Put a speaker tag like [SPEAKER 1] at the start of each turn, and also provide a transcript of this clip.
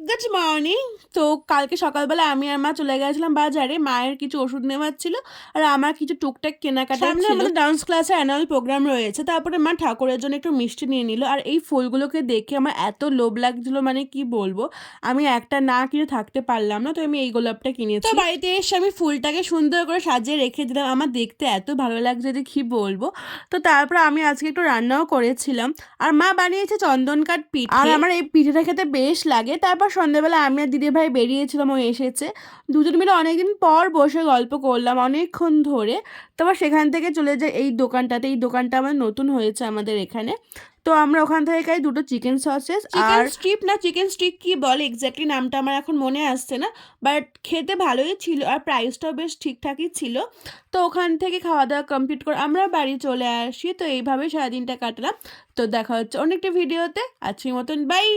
[SPEAKER 1] Good morning. তো কালকে সকালবেলা আমি আর মা চলে গেছিলাম বাজারে, মায়ের কিছু ওষুধ নেওয়ার ছিল আর আমার কিছু টুকটাক কেনাকাটা
[SPEAKER 2] সামনে
[SPEAKER 1] ছিল।
[SPEAKER 2] আমাদের
[SPEAKER 1] ডান্স ক্লাসে অ্যানুয়াল প্রোগ্রাম রয়েছে, তারপরে মা ঠাকুরের জন্য একটু মিষ্টি নিয়ে নিল। আর এই ফুলগুলোকে দেখে আমার এত লোভ লাগছিল, মানে কি বলবো, আমি একটা না কিনে থাকতে পারলাম না। তো আমি এই গোলাপটা কিনেছি। তো বাড়িতে এসে আমি ফুলটাকে সুন্দর করে সাজিয়ে রেখে দিলাম, আমার দেখতে এত ভালো লাগছে যে কি বলবো। তো তারপর আমি আজকে একটু রান্নাও করেছিলাম, আর মা বানিয়েছে চন্দন কাঠ পিঠে, আর আমার এই পিঠেটা খেতে বেশ লাগে। তারপর সন্ধ্যাবেলা আমি আর দিদি ভাই বেরিয়েছিলাম, ও এসেছে, দুজন মিলে অনেকদিন পর বসে গল্প করলাম অনেকক্ষণ ধরে। তারপর সেখান থেকে চলে যাই এই দোকানটাতে, এই দোকানটা আমার নতুন হয়েছে আমাদের এখানে। তো আমরা ওখান থেকে খাই দুটো চিকেন সসেস আর স্ট্রিপ, না চিকেন স্টিক কি বলে এক্স্যাক্টলি নামটা আমার এখন মনে আসছে না, বাট খেতে ভালোই ছিল আর প্রাইসটাও বেশ ঠিকঠাকই ছিল। তো ওখান থেকে খাওয়া দাওয়া কমপ্লিট করে আমরা বাড়ি চলে আসি। তো এইভাবে সারাদিনটা কাটলাম। তো দেখা হচ্ছে অন্য একটা ভিডিওতে, আজকের মতন বাই।